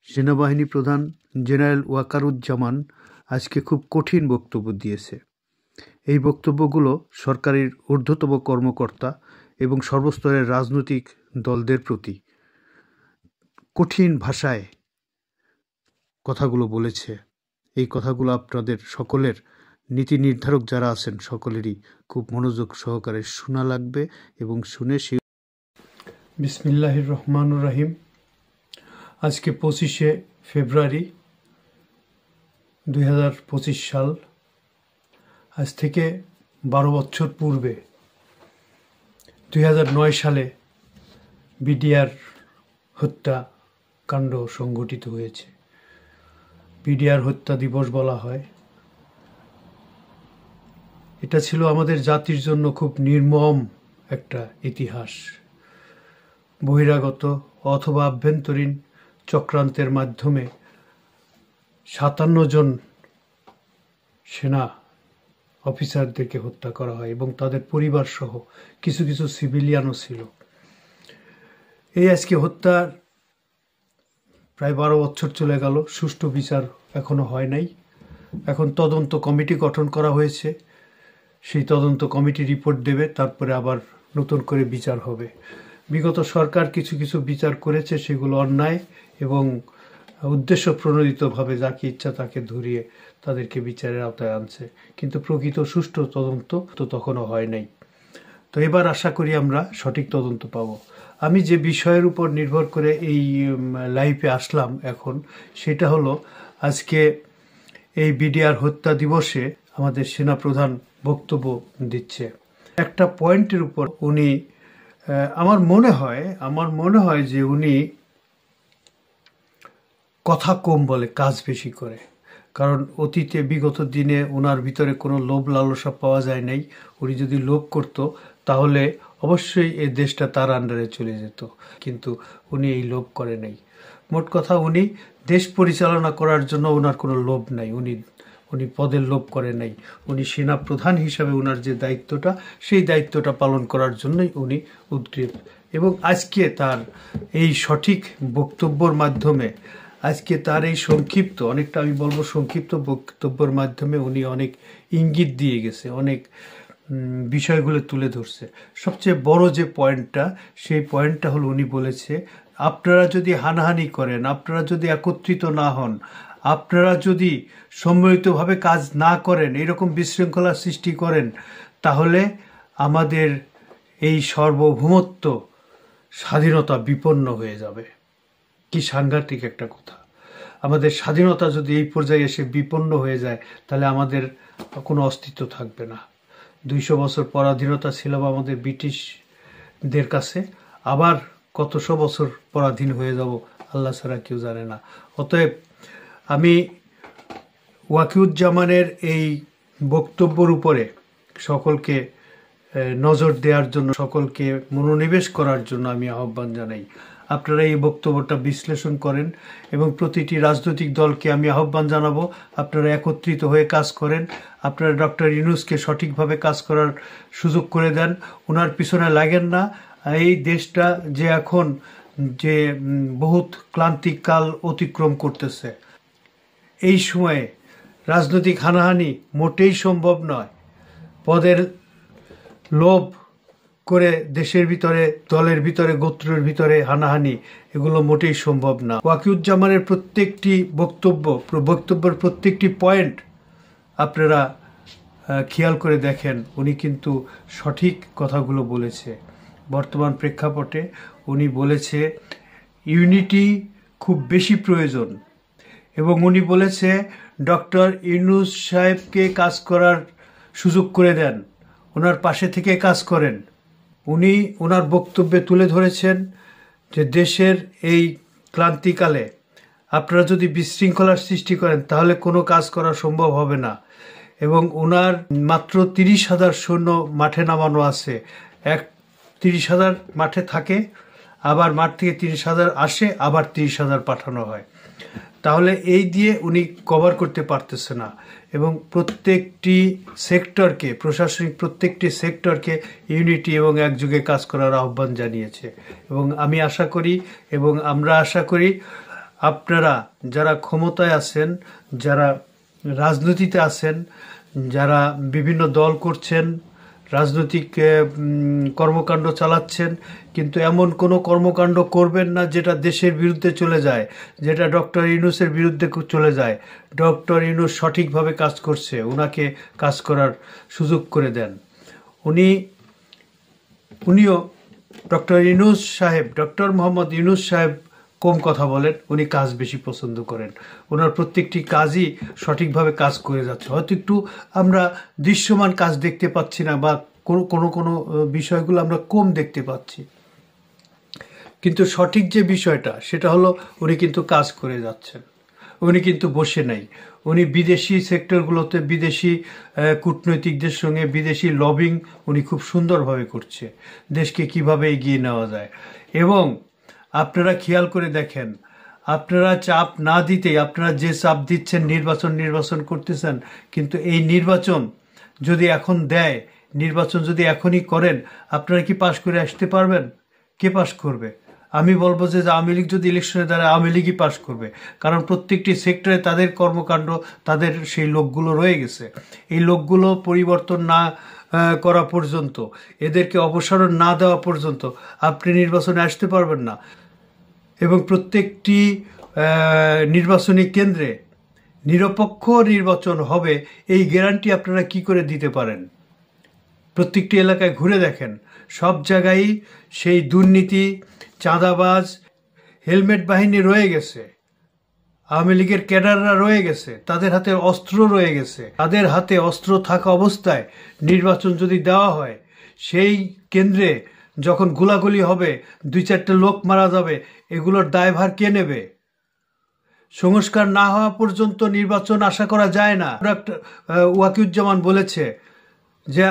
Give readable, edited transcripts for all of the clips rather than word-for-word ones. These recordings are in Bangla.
সেনাবাহিনী প্রধান জেনারেল ওয়াকারুজ্জামান আজকে খুব কঠিন বক্তব্য দিয়েছে। এই বক্তব্যগুলো সরকারের ঊর্ধ্বতম কর্মকর্তা এবং সর্বস্তরের রাজনৈতিক দলদের প্রতি কঠিন ভাষায় কথাগুলো বলেছে। এই কথাগুলো আপনাদের সকলের নীতি নির্ধারক যারা আছেন সকলেরই খুব মনোযোগ সহকারে শোনা লাগবে এবং শুনে সে বিসমিল্লাহির রহমানুর রহিম। আজকে 25শে ফেব্রুয়ারি 2025 সাল। আজ থেকে 12 বছর পূর্বে 2009 সালে বিডিআর হত্যাকাণ্ড সংঘটিত হয়েছে। বিডিআর হত্যা দিবস বলা হয়। এটা ছিল আমাদের জাতির জন্য খুব নির্মম একটা ইতিহাস। বহিরাগত অথবা আভ্যন্তরীণ চক্রান্তের মাধ্যমে 57 জন সেনা অফিসারদেরকে হত্যা করা হয় এবং তাদের পরিবার সহ কিছু কিছু সিভিলিয়ানও ছিল। এই আজকে হত্যার প্রায় 12 বছর চলে গেল, সুষ্ঠু বিচার এখনো হয় নাই। এখন তদন্ত কমিটি গঠন করা হয়েছে, সেই তদন্ত কমিটি রিপোর্ট দেবে, তারপরে আবার নতুন করে বিচার হবে। বিগত সরকার কিছু কিছু বিচার করেছে, সেগুলো অন্যায় এবং উদ্দেশ্য প্রণোদিতভাবে যাকে ইচ্ছা তাকে ধরিয়ে তাদেরকে বিচারের আওতায় আনছে, কিন্তু প্রকৃত সুষ্ঠু তদন্ত তো তখনও হয় নাই। তো এবার আশা করি আমরা সঠিক তদন্ত পাব। আমি যে বিষয়ের উপর নির্ভর করে এই লাইভে আসলাম এখন, সেটা হলো আজকে এই বিডিআর হত্যা দিবসে আমাদের সেনাপ্রধান বক্তব্য দিচ্ছে। একটা পয়েন্টের উপর উনি আমার মনে হয় যে উনি কথা কম বলে, কাজ বেশি করে। কারণ অতীতে বিগত দিনে ওনার ভিতরে কোনো লোভ লালসা পাওয়া যায় নাই। উনি যদি লোভ করত তাহলে অবশ্যই এই দেশটা তার আন্ডারে চলে যেত, কিন্তু উনি এই লোভ করে নাই। মোট কথা উনি দেশ পরিচালনা করার জন্য ওনার কোনো লোভ নাই, উনি পদের লোভ করে নাই। উনি সেনা প্রধান হিসাবে ওনার যে দায়িত্বটা, সেই দায়িত্বটা পালন করার জন্যই উনি উদ্গ্রীব। এবং আজকে তার এই সঠিক বক্তব্যর মাধ্যমে, আজকে তার এই সংক্ষিপ্ত, অনেকটা আমি বলবো সংক্ষিপ্ত বক্তব্যের মাধ্যমে উনি অনেক ইঙ্গিত দিয়ে গেছে, অনেক বিষয়গুলো তুলে ধরছে। সবচেয়ে বড় যে পয়েন্টটা, সেই পয়েন্টটা হলো উনি বলেছে, আপনারা যদি হানাহানি করেন, আপনারা যদি একত্রিত না হন, আপনারা যদি সম্মিলিতভাবে কাজ না করেন, এরকম বিশৃঙ্খলা সৃষ্টি করেন, তাহলে আমাদের এই সার্বভৌমত্ব স্বাধীনতা বিপন্ন হয়ে যাবে। কি সাংঘাতিক একটা কথা! আমাদের স্বাধীনতা যদি এই পর্যায়ে এসে বিপন্ন হয়ে যায়, তাহলে আমাদের কোনো অস্তিত্ব থাকবে না। 200 বছর পরাধীনতা ছিলাম আমাদের ব্রিটিশদের কাছে, আবার কতশো বছর পরাধীন হয়ে যাব আল্লাহ ছাড়া কেউ জানে না। অতএব আমি ওয়াকিউজ্জামানের এই বক্তব্যের উপরে সকলকে নজর দেওয়ার জন্য, সকলকে মনোনিবেশ করার জন্য আমি আহ্বান জানাই। আপনারা এই বক্তব্যটা বিশ্লেষণ করেন এবং প্রতিটি রাজনৈতিক দলকে আমি আহ্বান জানাবো, আপনারা একত্রিত হয়ে কাজ করেন। আপনারা ডক্টর ইউনূসকে সঠিকভাবে কাজ করার সুযোগ করে দেন, ওনার পিছনে লাগেন না। এই দেশটা যে এখন যে বহুত ক্লান্তিকাল অতিক্রম করতেছে, এই সময়ে রাজনৈতিক হানাহানি মোটেই সম্ভব নয়। পদের লোভ করে দেশের ভিতরে, দলের ভিতরে, গোত্রের ভিতরে হানাহানি, এগুলো মোটেই সম্ভব না। ওয়াকিউজ্জামানের প্রত্যেকটি বক্তব্যের প্রত্যেকটি পয়েন্ট আপনারা খেয়াল করে দেখেন, উনি কিন্তু সঠিক কথাগুলো বলেছে। বর্তমান প্রেক্ষাপটে উনি বলেছে ইউনিটি খুব বেশি প্রয়োজন, এবং উনি বলেছে ডক্টর ইউনূস সাহেবকে কাজ করার সুযোগ করে দেন, ওনার পাশে থেকে কাজ করেন। উনি ওনার বক্তব্যে তুলে ধরেছেন যে দেশের এই ক্লান্তিকালে আপনারা যদি বিশৃঙ্খলার সৃষ্টি করেন, তাহলে কোনো কাজ করা সম্ভব হবে না। এবং ওনার মাত্র 30,000 সৈন্য মাঠে নামানো আছে। 30,000 মাঠে থাকে, আবার মাঠ থেকে 30,000 আসে, আবার 30,000 পাঠানো হয়। তাহলে এই দিয়ে উনি কভার করতে পারতেছে না। এবং প্রত্যেকটি সেক্টরকে, প্রশাসনিক প্রত্যেকটি সেক্টরকে ইউনিটি এবং একযোগে কাজ করার আহ্বান জানিয়েছে। এবং আমি আশা করি এবং আমরা আশা করি আপনারা যারা ক্ষমতায় আছেন, যারা রাজনীতিতে আছেন, যারা বিভিন্ন দল করছেন, রাজনৈতিক কর্মকাণ্ড চালাচ্ছেন, কিন্তু এমন কোনো কর্মকাণ্ড করবেন না যেটা দেশের বিরুদ্ধে চলে যায়, যেটা ডক্টর ইউনূসের বিরুদ্ধে চলে যায়। ডক্টর ইউনূস সঠিকভাবে কাজ করছে, ওনাকে কাজ করার সুযোগ করে দেন। উনিও ডক্টর ইউনূস সাহেব, ডক্টর মোহাম্মদ ইউনূস সাহেব কম কথা বলেন, উনি কাজ বেশি পছন্দ করেন। ওনার প্রত্যেকটি কাজই সঠিকভাবে কাজ করে যাচ্ছে। হয়তো একটু আমরা দৃশ্যমান কাজ দেখতে পাচ্ছি না, বা কোনো বিষয়গুলো আমরা কম দেখতে পাচ্ছি, কিন্তু সঠিক যে বিষয়টা সেটা হলো উনি কিন্তু কাজ করে যাচ্ছেন। উনি কিন্তু বসে নাই। উনি বিদেশি সেক্টরগুলোতে বিদেশি কূটনৈতিকদের সঙ্গে বিদেশি লবিং উনি খুব সুন্দরভাবে করছে, দেশকে কিভাবে এগিয়ে নেওয়া যায়। এবং আপনারা খেয়াল করে দেখেন, আপনারা চাপ না দিতেই আপনারা যে চাপ দিচ্ছেন, নির্বাচন করতেছেন, কিন্তু এই নির্বাচন যদি এখন দেয়, নির্বাচন যদি এখনই করেন, আপনারা কি পাশ করে আসতে পারবেন? কে পাশ করবে? আমি বলবো যে আওয়ামী লীগ যদি ইলেকশনে দাঁড়ায়, আওয়ামী লীগই পাশ করবে। কারণ প্রত্যেকটি সেক্টরে তাদের কর্মকাণ্ড, তাদের সেই লোকগুলো রয়ে গেছে। এই লোকগুলো পরিবর্তন না করা পর্যন্ত, এদেরকে অপসারণ না দেওয়া পর্যন্ত আপনি নির্বাচনে আসতে পারবেন না। এবং প্রত্যেকটি নির্বাচনী কেন্দ্রে নিরপেক্ষ নির্বাচন হবে, এই গ্যারান্টি আপনারা কি করে দিতে পারেন? প্রত্যেকটি এলাকায় ঘুরে দেখেন, সব জায়গায় সেই দুর্নীতি, চাঁদাবাজ, হেলমেট বাহিনী রয়ে গেছে, আওয়ামী লীগের ক্যাডাররা রয়ে গেছে, তাদের হাতে অস্ত্র রয়ে গেছে। তাদের হাতে অস্ত্র থাকা অবস্থায় নির্বাচন যদি দেওয়া হয়, সেই কেন্দ্রে যখন গোলাগুলি হবে, 2-4টে লোক মারা যাবে, এগুলোর দায়ভার কে নেবে? সংস্কার না হওয়া পর্যন্ত নির্বাচন আশা করা যায় না। ওয়াকিউজ্জামান বলেছে যে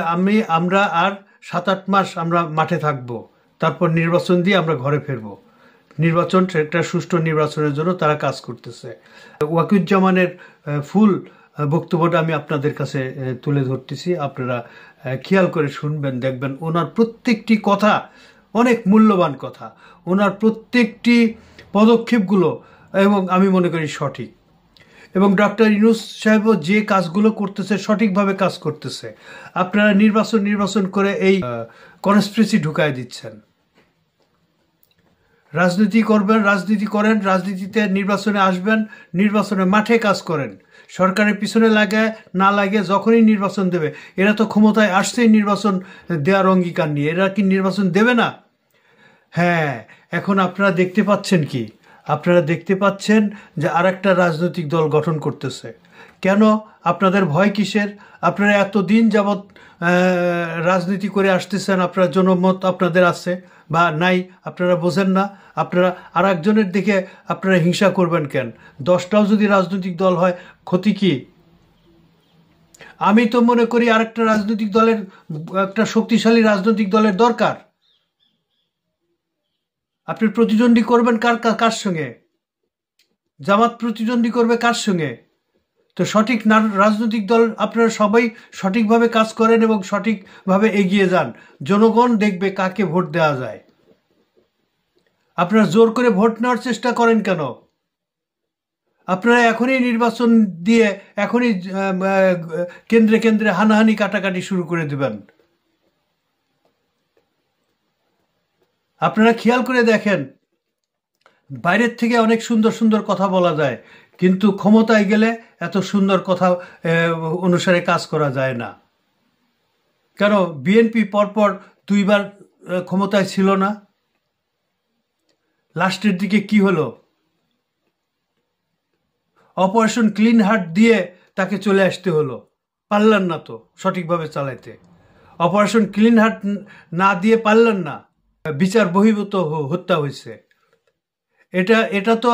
আমরা আর 7-8 মাস আমরা মাঠে থাকব, তারপর নির্বাচন দিয়ে আমরা ঘরে ফিরব। নির্বাচন, একটা সুষ্ঠু নির্বাচনের জন্য তারা কাজ করতেছে। ওয়াকিউজ্জামানের ফুল বক্তব্যটা আমি আপনাদের কাছে তুলে ধরতেছি, আপনারা খেয়াল করে শুনবেন, দেখবেন ওনার প্রত্যেকটি কথা অনেক মূল্যবান কথা, ওনার প্রত্যেকটি পদক্ষেপগুলো এবং আমি মনে করি সঠিক। এবং ডক্টর ইউনূস সাহেবও যে কাজগুলো করতেছে সঠিকভাবে কাজ করতেছে। আপনারা নির্বাচন করে এই কনস্পিরেসি ঢুকায় দিচ্ছেন। রাজনীতি করবেন, রাজনীতি করেন, রাজনীতিতে নির্বাচনে আসবেন, নির্বাচনে মাঠে কাজ করেন। সরকারের পিছনে না লাগে যখনই নির্বাচন দেবে, এরা তো ক্ষমতায় আসছেই নির্বাচন দেওয়ার অঙ্গীকার নিয়ে, এরা কি নির্বাচন দেবে না? হ্যাঁ, এখন আপনারা দেখতে পাচ্ছেন কি? আপনারা দেখতে পাচ্ছেন যে আরেকটা রাজনৈতিক দল গঠন করতেছে। কেন? আপনাদের ভয় কিসের? আপনারা এতদিন যাবৎ রাজনীতি করে আসতেছেন, আপনার জনমত আপনাদের আছে বা নাই, আপনারা বোঝেন না। আপনারা আর একজনের দিকে আপনারা হিংসা করবেন কেন? 10টাও যদি রাজনৈতিক দল হয়, ক্ষতি কি? আমি তো মনে করি আরেকটা রাজনৈতিক দলের, একটা শক্তিশালী রাজনৈতিক দলের দরকার। আপনি প্রতিদ্বন্দ্বী করবেন কার সঙ্গে? জামাত প্রতিদ্বন্দ্বী করবে কার সঙ্গে? তো সঠিক রাজনৈতিক দল আপনারা সবাই সঠিকভাবে কাজ করেন এবং সঠিকভাবে এগিয়ে যান, জনগণ দেখবে কাকে ভোট দেওয়া যায়। আপনারা জোর করে ভোট নেওয়ার চেষ্টা করেন কেন? আপনারা এখনই নির্বাচন দিয়ে এখনই কেন্দ্রে কেন্দ্রে হানাহানি কাটাকাটি শুরু করে দেবেন। আপনারা খেয়াল করে দেখেন, বাইরের থেকে অনেক সুন্দর সুন্দর কথা বলা যায়, কিন্তু ক্ষমতায় গেলে এত সুন্দর কথা অনুসারে কাজ করা যায় না। কেন? বিএনপি পরপর 2বার ক্ষমতায় ছিল না? লাস্টের দিকে কি হলো? অপারেশন ক্লিন হার্ট দিয়ে তাকে চলে আসতে হলো, পারলেন না তো সঠিকভাবে চালাইতে। অপারেশন ক্লিন হার্ট না দিয়ে পারলেন না, বিচার বহির্ভূত হত্যা হয়েছে। এটা তো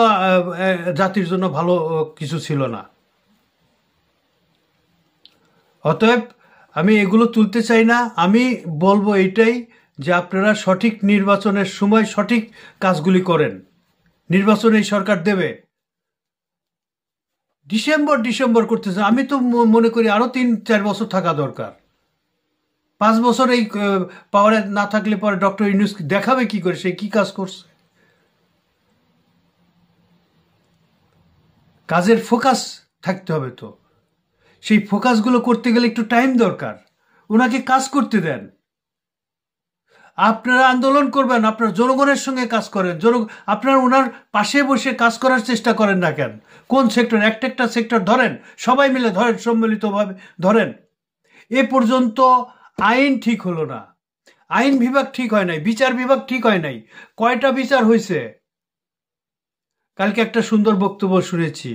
জাতির জন্য ভালো কিছু ছিল না। অতএব আমি এগুলো তুলতে চাই না। আমি বলবো এইটাই যে আপনারা সঠিক নির্বাচনের সময় সঠিক কাজগুলি করেন। নির্বাচন এই সরকার দেবে। ডিসেম্বর করতেছে, আমি তো মনে করি আরো 3-4 বছর থাকা দরকার। 5 বছর এই পাওয়ারে না থাকলে পরে ডক্টর ইউনূস দেখাবে কি করে সে কি কাজ করছে? কাজের ফোকাস থাকতে হবে। তো সেই ফোকাসগুলো করতে গেলে একটু টাইম দরকার। ওনাকে কাজ করতে দেন। আপনারা আন্দোলন করবেন, আপনার জনগণের সঙ্গে কাজ করেন, আপনারা ওনার পাশে বসে কাজ করার চেষ্টা করেন না কেন? কোন সেক্টর? একটা সেক্টর ধরেন, সবাই মিলে ধরেন, সম্মিলিতভাবে ধরেন। এ পর্যন্ত আইন ঠিক হলো না, আইন বিভাগ ঠিক হয় নাই, বিচার বিভাগ ঠিক হয় নাই। কয়টা বিচার হয়েছে? কালকে একটা সুন্দর বক্তব্য শুনেছি,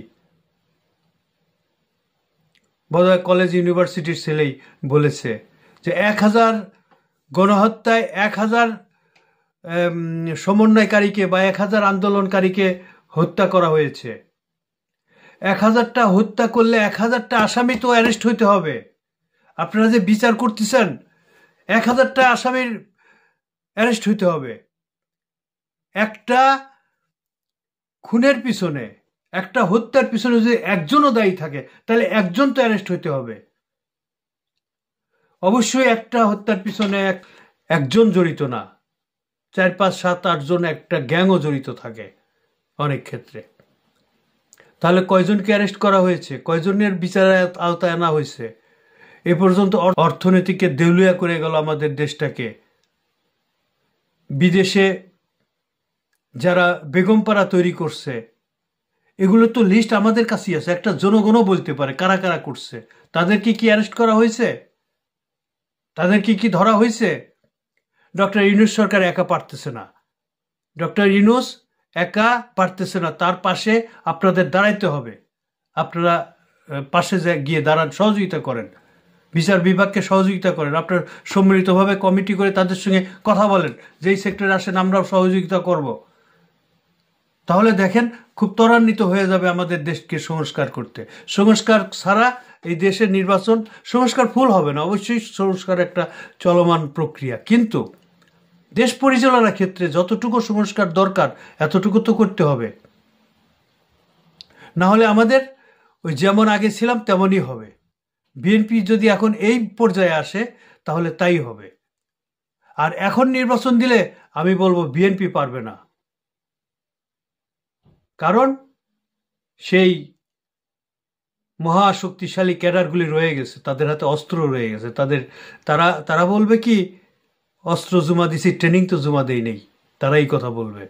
বোধহয় কলেজ ইউনিভার্সিটির ছেলেই বলেছে যে 1000 গণহত্যায় 1000 সমন্বয়কারীকে বা 1000 আন্দোলনকারীকে হত্যা করা হয়েছে। 1000টা হত্যা করলে 1000টা আসামি তো অ্যারেস্ট হইতে হবে। আপনারা যে বিচার করতেছেন, 1000টা আসামির অ্যারেস্ট হইতে হবে। একটা খুনের পিছনে, একটা হত্যার পিছনে যদি একজনও দায়ী থাকে, তাহলে একজন তো অ্যারেস্ট হইতে হবে। অবশ্যই একটা হত্যার পিছনে একজন জড়িত না, 4, 5, 7, 8 জন একটা গ্যাংও জড়িত থাকে অনেক ক্ষেত্রে। তাহলে কয়জনকে অ্যারেস্ট করা হয়েছে? কয়জনের বিচারের আওতায় আনা হয়েছে? এ পর্যন্ত অর্থনীতিকে দেউলিয়া করে গেল আমাদের দেশটাকে। বিদেশে যারা বেগমপাড়া তৈরি করছে, এগুলো তো লিস্ট আমাদের কাছেই আছে, একটা জনগণও বলতে পারে কারা কারা করছে। তাদেরকে কি অ্যারেস্ট করা হয়েছে? তাদেরকে কি ধরা হয়েছে? ডক্টর ইউনূস সরকার একা পারতেছে না, ডক্টর ইউনূস একা পারতেছে না, তার পাশে আপনাদের দাঁড়াইতে হবে। আপনারা পাশে গিয়ে দাঁড়ান, সহযোগিতা করেন, বিচার বিভাগকে সহযোগিতা করেন। আপনার সম্মিলিতভাবে কমিটি করে তাদের সঙ্গে কথা বলেন, যেই সেক্টরে আসেন আমরাও সহযোগিতা করব। তাহলে দেখেন খুব ত্বরান্বিত হয়ে যাবে আমাদের দেশকে সংস্কার করতে। সংস্কার ছাড়া এই দেশের নির্বাচন, সংস্কার ফুল হবে না, অবশ্যই সংস্কার একটা চলমান প্রক্রিয়া, কিন্তু দেশ পরিচালনার ক্ষেত্রে যতটুকু সংস্কার দরকার এতটুকু তো করতে হবে। না হলে আমাদের ওই যেমন আগে ছিলাম তেমনই হবে। বিএনপি যদি এখন এই পর্যায়ে আসে তাহলে তাই হবে। আর এখন নির্বাচন দিলে আমি বলবো বিএনপি পারবে না, কারণ সেই মহাশক্তিশালী ক্যাডারগুলি রয়ে গেছে, তাদের হাতে অস্ত্র রয়ে গেছে। তারা বলবে কি, অস্ত্র জমা দিছি, ট্রেনিং তো জমা দেই নেই, তারা এই কথা বলবে।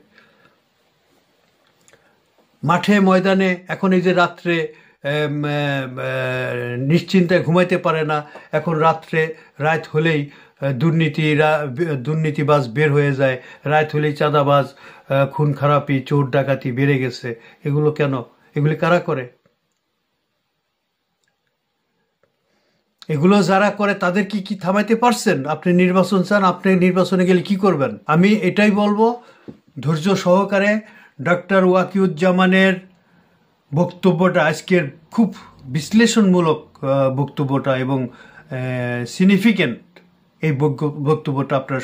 মাঠে ময়দানে এখন এই যে রাত্রে নিশ্চিন্তায় ঘুমাইতে পারে না, এখন রাত হলেই দুর্নীতিবাজ বের হয়ে যায়, রাত হলেই চাঁদাবাজ, খুন খারাপি, চোর ডাকাতি বেড়ে গেছে। এগুলো কেন? এগুলি কারা করে? এগুলো যারা করে তাদের কি থামাইতে পারছেন? আপনি নির্বাচন চান, আপনি নির্বাচনে গেলে কি করবেন? আমি এটাই বলবো, ধৈর্য সহকারে ডক্টর ওয়াকিউজ্জামানের বক্তব্যটা, আজকের খুব বিশ্লেষণমূলক বক্তব্যটা এবং সিগনিফিক্যান্ট এই বক্তব্যটা আপনারা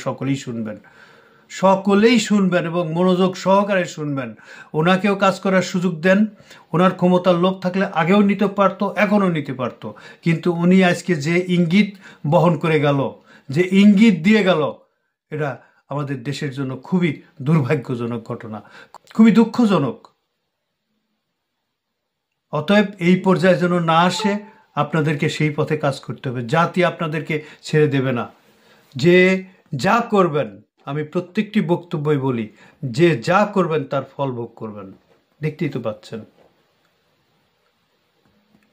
সকলেই শুনবেন এবং মনোযোগ সহকারে শুনবেন। ওনাকেও কাজ করার সুযোগ দেন। ওনার ক্ষমতার লোভ থাকলে আগেও নিতে পারতো, এখনও নিতে পারতো, কিন্তু উনি আজকে যে ইঙ্গিত বহন করে গেল, যে ইঙ্গিত দিয়ে গেল, এটা আমাদের দেশের জন্য খুবই দুর্ভাগ্যজনক ঘটনা, খুবই দুঃখজনক। অতএব এই পর্যায়ে যেন না আসে, আপনাদেরকে সেই পথে কাজ করতে হবে। জাতি আপনাদেরকে ছেড়ে দেবে না। যে যা করবেন, আমি প্রত্যেকটি বক্তব্যই বলি, যে যা করবেন তার ফল ভোগ করবেন, দেখতেই তো পাচ্ছেন।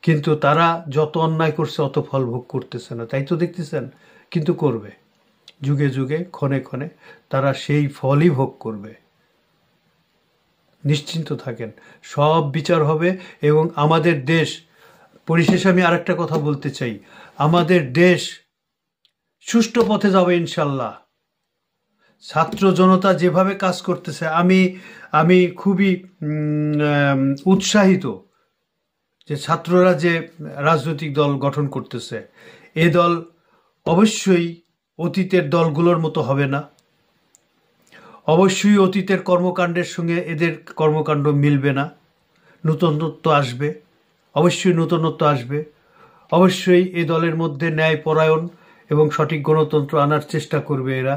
কিন্তু তারা যত অন্যায় করছে অত ফল ভোগ করতেছে না, তাই তো দেখতেছেন, কিন্তু করবে। যুগে যুগে ক্ষণে ক্ষণে তারা সেই ফলই ভোগ করবে, নিশ্চিন্ত থাকেন। সব বিচার হবে এবং আমাদের দেশ, পরিশেষে আমি আরেকটা কথা বলতে চাই, আমাদের দেশ সুষ্ঠু পথে যাবে ইনশাল্লাহ। ছাত্র জনতা যেভাবে কাজ করতেছে, আমি খুবই উৎসাহিত যে ছাত্ররা যে রাজনৈতিক দল গঠন করতেছে, এ দল অবশ্যই অতীতের দলগুলোর মতো হবে না, অবশ্যই অতীতের কর্মকাণ্ডের সঙ্গে এদের কর্মকাণ্ড মিলবে না, নূতনত্ব আসবে, অবশ্যই নূতনত্ব আসবে। অবশ্যই এই দলের মধ্যে ন্যায়পরায়ণ এবং সঠিক গণতন্ত্র আনার চেষ্টা করবে এরা।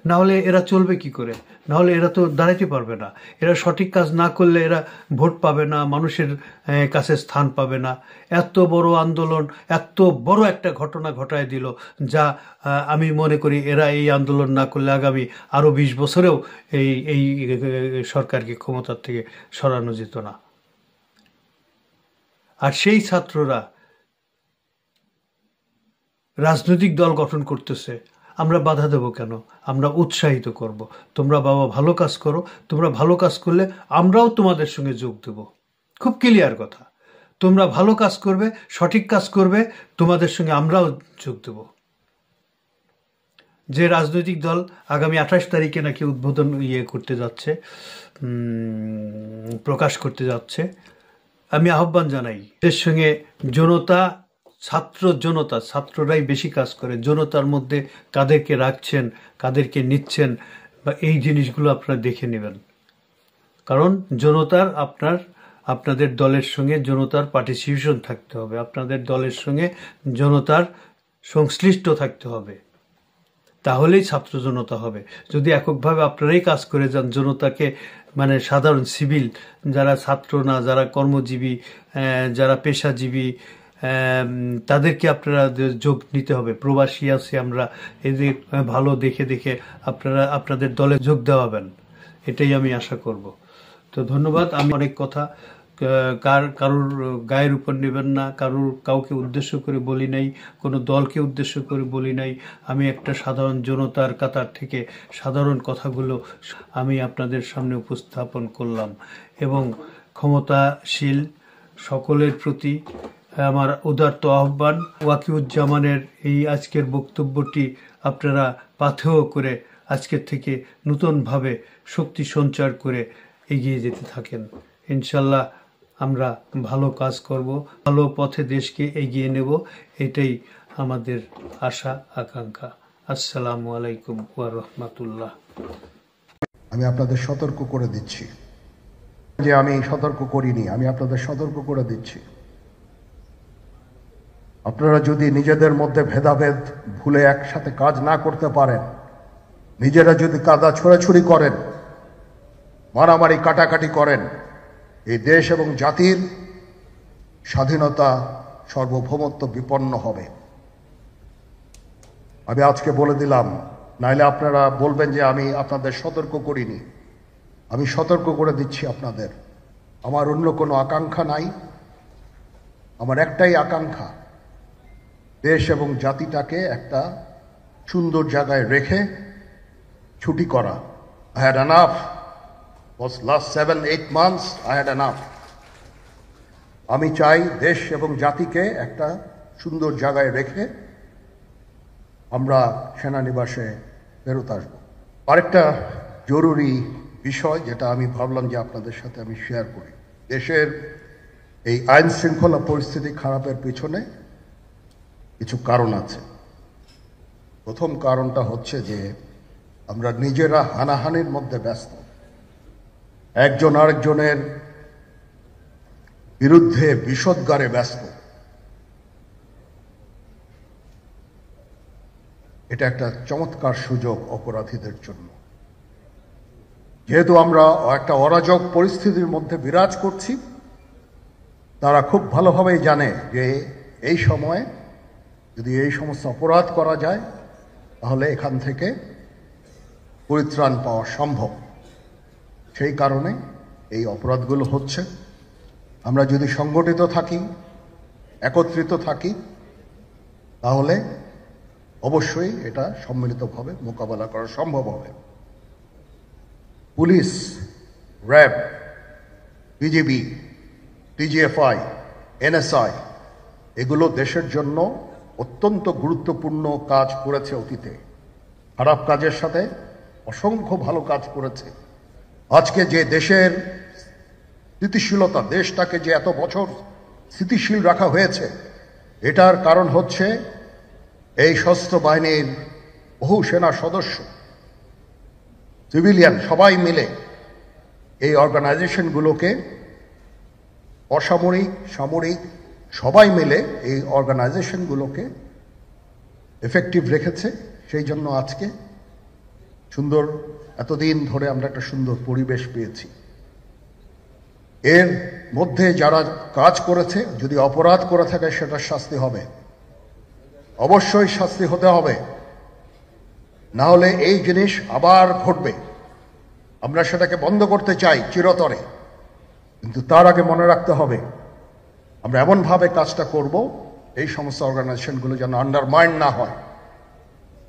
না হলে এরা চলবে কি করে? না হলে এরা তো দাঁড়াইতে পারবে না। এরা সঠিক কাজ না করলে এরা ভোট পাবে না, মানুষের কাছে স্থান পাবে না। এত বড় আন্দোলন, এত বড় একটা ঘটনা ঘটায় দিল, যা আমি মনে করি এরা এই আন্দোলন না করলে আগামী আরও 20 বছরেও এই এই সরকারকে ক্ষমতার থেকে সরানো যেত না। আর সেই ছাত্ররা রাজনৈতিক দল গঠন করতেছে, আমরা বাধা দেব কেন? আমরা উৎসাহিত করব, তোমরা বাবা ভালো কাজ করো, তোমরা ভালো কাজ করলে আমরাও তোমাদের সঙ্গে যোগ দেব। খুব ক্লিয়ার কথা, তোমরা ভালো কাজ করবে, সঠিক কাজ করবে, তোমাদের সঙ্গে আমরাও যোগ দেব। যে রাজনৈতিক দল আগামী 28 তারিখে নাকি উদ্বোধন করতে যাচ্ছে, প্রকাশ করতে যাচ্ছে, আমি আহ্বান জানাই এর সঙ্গে জনতা, ছাত্ররাই বেশি কাজ করে। জনতার মধ্যে কাদেরকে রাখছেন, কাদেরকে নিচ্ছেন, বা এই জিনিসগুলো আপনারা দেখে নেবেন। কারণ জনতার আপনাদের দলের সঙ্গে জনতার পার্টিসিপেশন থাকতে হবে, আপনাদের দলের সঙ্গে জনতার সংশ্লিষ্ট থাকতে হবে, তাহলেই ছাত্র জনতা হবে। যদি এককভাবে আপনারাই কাজ করে যান, জনতাকে মানে সাধারণ সিভিল যারা ছাত্র না, যারা কর্মজীবী, যারা পেশাজীবী, তাদেরকে আপনারা যোগ নিতে হবে। প্রবাসী আছে আমরা, এদের ভালো দেখে দেখে আপনারা আপনাদের দলে যোগ দেওয়াবেন, এটাই আমি আশা করব। তো ধন্যবাদ। আমি অনেক কথা কারোর গায়ের উপর নেবেন না, কাউকে উদ্দেশ্য করে বলি নাই, কোনো দলকে উদ্দেশ্য করে বলি নাই। আমি একটা সাধারণ জনতার কাতার থেকে সাধারণ কথাগুলো আমি আপনাদের সামনে উপস্থাপন করলাম, এবং ক্ষমতাশীল সকলের প্রতি আমার উদারত আহ্বান, ওয়াকিউজ্জামানের এই আজকের বক্তব্যটি আপনারা পাথেয় করে আজকের থেকে নতুনভাবে শক্তি সঞ্চার করে এগিয়ে যেতে থাকেন। ইনশাল্লাহ আমরা ভালো কাজ করব, ভালো পথে দেশকে এগিয়ে নেব, এটাই আমাদের আশা আকাঙ্ক্ষা। আসসালামু আলাইকুম ওয়া রাহমাতুল্লাহ। আমি আপনাদের সতর্ক করে দিচ্ছি যে আমি সতর্ক করিনি, আমি আপনাদের সতর্ক করে দিচ্ছি। আপনারা যদি নিজেদের মধ্যে ভেদাভেদ ভুলে একসাথে কাজ না করতে পারেন, নিজেরা যদি কাদা ছোড়াছুড়ি করেন, মারামারি কাটাকাটি করেন, এই দেশ এবং জাতির স্বাধীনতা, সার্বভৌমত্ব বিপন্ন হবে। আমি আজকে বলে দিলাম, নাইলে আপনারা বলবেন যে আমি আপনাদের সতর্ক করিনি। আমি সতর্ক করে দিচ্ছি আপনাদের। আমার অন্য কোনো আকাঙ্ক্ষা নাই, আমার একটাই আকাঙ্ক্ষা, দেশ এবং জাতিটাকে একটা সুন্দর জায়গায় রেখে ছুটি করা। I had enough. Was last 7-8 months I had enough. আমি চাই দেশ এবং জাতিকে একটা সুন্দর জায়গায় রেখে আমরা সেনানিবাসে ফেরত আসবো। আরেকটা জরুরি বিষয় যেটা আমি ভাবলাম যে আপনাদের সাথে আমি শেয়ার করি, দেশের এই আইন শৃঙ্খলা পরিস্থিতি খারাপের পিছনে কিছু কারণ আছে। প্রথম কারণটা হচ্ছে যে আমরা নিজেরা হানাহানির মধ্যে ব্যস্ত, একজন আরেকজনের বিরুদ্ধে বিষোদ্গারে ব্যস্ত। এটা একটা চমৎকার সুযোগ অপরাধীদের জন্য। যেহেতু আমরা একটা অরাজক পরিস্থিতির মধ্যে বিরাজ করছি, তারা খুব ভালোভাবেই জানে যে এই সময়ে যদি এই সমস্ত অপরাধ করা যায় তাহলে এখান থেকে পরিত্রাণ পাওয়া সম্ভব। সেই কারণে এই অপরাধগুলো হচ্ছে। আমরা যদি সংগঠিত থাকি, একত্রিত থাকি, তাহলে অবশ্যই এটা সম্মিলিতভাবে মোকাবেলা করা সম্ভব হবে। Police, RAB, BGB, TGFI, NSI এগুলো দেশের জন্য অত্যন্ত গুরুত্বপূর্ণ কাজ করেছে অতীতে। খারাপ কাজের সাথে অসংখ্য ভালো কাজ করেছে। আজকে যে দেশের স্থিতিশীলতা, দেশটাকে যে এত বছর স্থিতিশীল রাখা হয়েছে, এটার কারণ হচ্ছে এই সশস্ত্র বাহিনীর বহু সেনা সদস্য, সিভিলিয়ান সবাই মিলে এই অর্গানাইজেশনগুলোকে, অসামরিক, সামরিক সবাই মিলে এই অর্গানাইজেশনগুলোকে এফেক্টিভ রেখেছে। সেই জন্য আজকে সুন্দর, এতদিন ধরে আমরা একটা সুন্দর পরিবেশ পেয়েছি। এর মধ্যে যারা কাজ করেছে, যদি অপরাধ করে থাকে সেটা শাস্তি হবে, অবশ্যই শাস্তি হতে হবে, না হলে এই জিনিস আবার ঘটবে। আমরা সেটাকে বন্ধ করতে চাই চিরতরে, কিন্তু তার আগে মনে রাখতে হবে আমরা এমনভাবে কাজটা করব এই সমস্ত অর্গানাইজেশনগুলো যেন আন্ডারমাইন না হয়।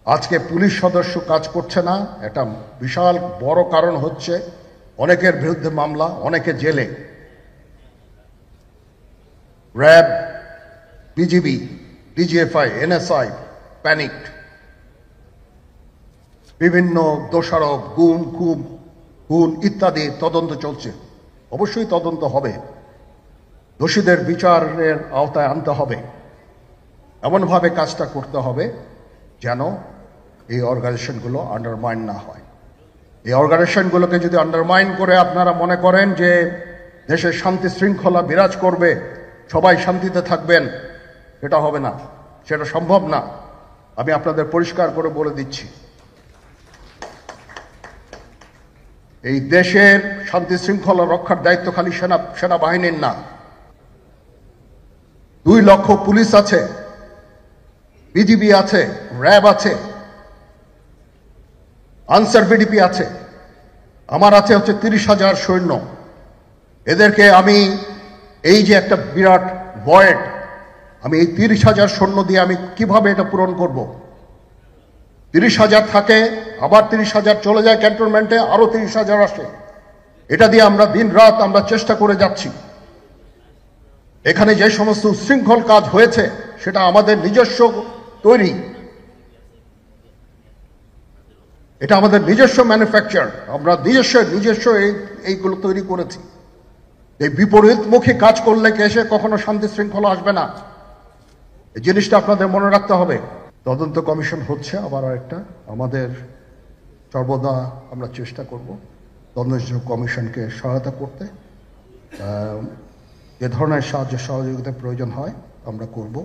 আজকে পুলিশ সদস্য কাজ করছে না, এটা বিশাল বড় কারণ হচ্ছে অনেকের বিরুদ্ধে মামলা, অনেকে জেলে। RAB, BGB, DGFI, NSI panicked, বিভিন্ন দোষারোপ, খুন ইত্যাদি তদন্ত চলছে। অবশ্যই তদন্ত হবে, দোষীদের বিচারের আওতায় আনতে হবে, এমনভাবে কাজটা করতে হবে যেন এই অর্গানাইজেশনগুলো আন্ডারমাইন না হয়। এই অর্গানাইজেশনগুলোকে যদি আন্ডারমাইন করে আপনারা মনে করেন যে দেশে শান্তি শৃঙ্খলা বিরাজ করবে, সবাই শান্তিতে থাকবেন, সেটা হবে না, সেটা সম্ভব না। আমি আপনাদের পরিষ্কার করে বলে দিচ্ছি, এই দেশের শান্তি শৃঙ্খলা রক্ষার দায়িত্ব খালি সেনাবাহিনীর না। 2 লক্ষ পুলিশ আছে, বিজিবি আছে, র্যাব আছে, আনসার বিডিপি আছে, আমার আছে হচ্ছে 30,000 সৈন্য। এদেরকে আমি এই যে একটা বিরাট ভয়েড, আমি এই 30,000 সৈন্য দিয়ে আমি কিভাবে এটা পূরণ করব? 30,000 থাকে, আবার 30,000 চলে যায় ক্যান্টনমেন্টে, আরো 30,000 আসে। এটা দিয়ে আমরা দিন রাত আমরা চেষ্টা করে যাচ্ছি। এখানে যে সমস্ত উচ্ছৃঙ্খল কাজ হয়েছে সেটা আমাদের নিজস্ব তৈরি, এটা আমাদের নিজস্ব ম্যানুফ্যাকচার, আমরা নিজস্ব এইগুলো তৈরি করেছি। এই বিপরীতমুখী কাজ করলে এসে কখনো শান্তি শৃঙ্খলা আসবে না, এই জিনিসটা আপনাদের মনে রাখতে হবে। তদন্ত কমিশন হচ্ছে আবার আরেকটা, আমাদের সর্বদা আমরা চেষ্টা করব তদন্ত কমিশনকে সহায়তা করতে। যে ধরনের সাহায্য সহযোগিতার প্রয়োজন হয় আমরা করব।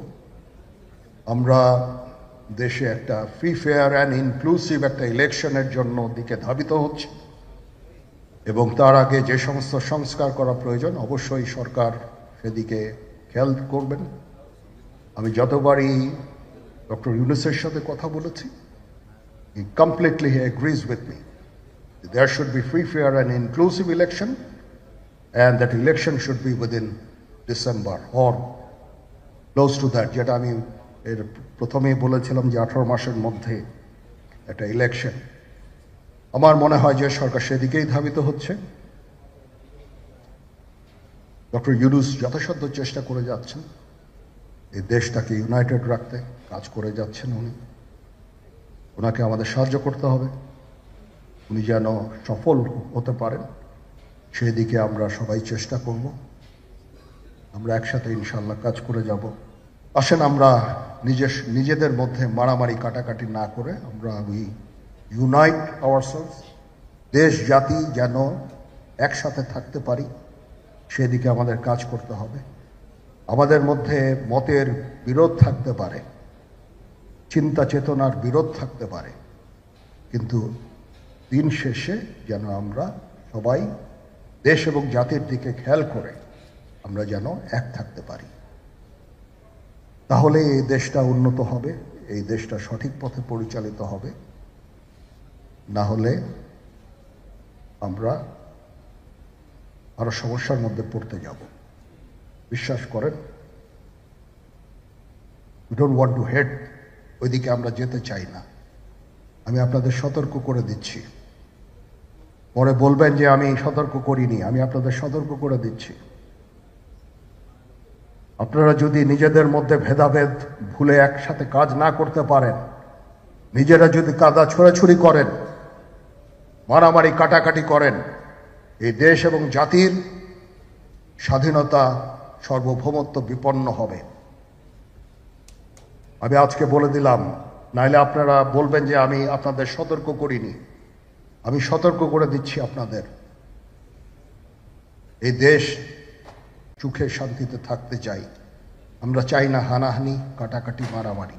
আমরা দেশে একটা ফ্রি, ফেয়ার অ্যান্ড ইনক্লুসিভ একটা ইলেকশনের জন্য দিকে ধাবিত হচ্ছে, এবং তার আগে যে সমস্ত সংস্কার করা প্রয়োজন অবশ্যই সরকার সেদিকে খেয়াল করবেন। আমি যতবারই ডক্টর ইউনূসের সাথে কথা বলেছি, he completely agrees with me. There should be free, fair and inclusive election, and that election should be within December or close to that, যেটা আমি এর প্রথমেই বলেছিলাম যে 18 মাসের মধ্যে একটা ইলেকশন। আমার মনে হয় যে সরকার সেদিকেই ধাবিত হচ্ছে। ডক্টর ইউনূস যথাসাধ্য চেষ্টা করে যাচ্ছেন এই দেশটাকে ইউনাইটেড রাখতে, কাজ করে যাচ্ছেন উনি। ওনাকে আমাদের সাহায্য করতে হবে, উনি যেন সফল হতে পারেন সেদিকে আমরা সবাই চেষ্টা করব। আমরা একসাথে ইনশাল্লাহ কাজ করে যাব। আসেন আমরা নিজেদের মধ্যে মারামারি কাটাকাটি না করে আমরা ইউনাইট আওয়ারসেলস, দেশ জাতি যেন একসাথে থাকতে পারি সেদিকে আমাদের কাজ করতে হবে। আমাদের মধ্যে মতের বিরোধ থাকতে পারে, চিন্তা চেতনার বিরোধ থাকতে পারে, কিন্তু দিন শেষে যেন আমরা সবাই দেশ এবং জাতির দিকে খেয়াল করে আমরা যেন এক থাকতে পারি। তাহলে এই দেশটা উন্নত হবে, এই দেশটা সঠিক পথে পরিচালিত হবে। না হলে আমরা আরো সমস্যার মধ্যে পড়তে যাব। বিশ্বাস করেন, we don't want to head, ওইদিকে আমরা যেতে চাই না। আমি আপনাদের সতর্ক করে দিচ্ছি, পরে বলবেন যে আমি সতর্ক করিনি, আমি আপনাদের সতর্ক করে দিচ্ছি। আপনারা যদি নিজেদের মধ্যে ভেদাভেদ ভুলে একসাথে কাজ না করতে পারেন, নিজেরা যদি কাদা ছোড়াছুড়ি করেন, মারামারি কাটাকাটি করেন, এই দেশ এবং জাতির স্বাধীনতা সার্বভৌমত্ব বিপন্ন হবে। আমি আজকে বলে দিলাম, নাইলে আপনারা বলবেন যে আমি আপনাদের সতর্ক করিনি। আমি সতর্ক করে দিচ্ছি আপনাদের, এই দেশ সুখে শান্তিতে থাকতে চাই, আমরা চাই না হানাহানি, কাটাকাটি, মারামারি।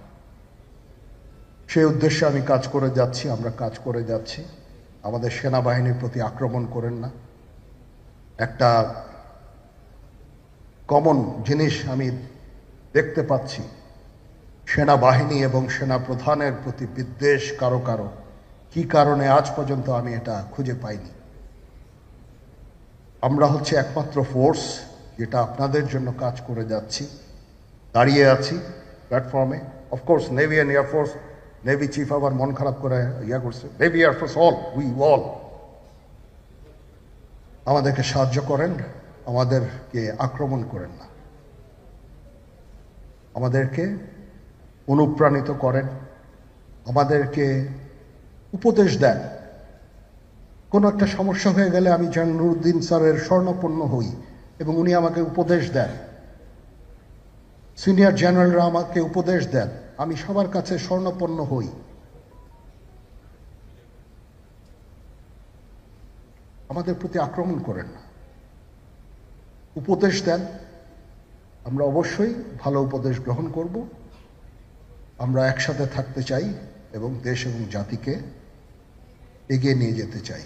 সেই উদ্দেশ্যে আমি কাজ করে যাচ্ছি, আমরা কাজ করে যাচ্ছি। আমাদের সেনাবাহিনীর প্রতি আক্রমণ করেন না। একটা কমন জিনিস আমি দেখতে পাচ্ছি, সেনাবাহিনী এবং সেনাপ্রধানের প্রতি বিদ্বেষ কারো কারো, কি কারণে আজ পর্যন্ত আমি এটা খুঁজে পাইনি। আমরা হচ্ছে একমাত্র ফোর্স যেটা আপনাদের জন্য কাজ করে যাচ্ছি, দাঁড়িয়ে আছি প্ল্যাটফর্মে। Of course navy and air force, navy chief আবার মন খারাপ করে করছে, navy air force all, we all আমাদেরকে সাহায্য করেন, আমাদেরকে আক্রমণ করেন না, আমাদেরকে অনুপ্রাণিত করেন, আমাদেরকে উপদেশ দেন। কোনো একটা সমস্যা হয়ে গেলে আমি জেনারেল নুরুদ্দিন স্যারের স্বর্ণপন্ন হই এবং উনি আমাকে উপদেশ দেন, সিনিয়র জেনারেলরা আমাকে উপদেশ দেন, আমি সবার কাছে স্বর্ণপন্ন হই। আমাদের প্রতি আক্রমণ করেন না, উপদেশ দেন। আমরা অবশ্যই ভালো উপদেশ গ্রহণ করব। আমরা একসাথে থাকতে চাই এবং দেশ এবং জাতিকে এগিয়ে নিয়ে যেতে চাই।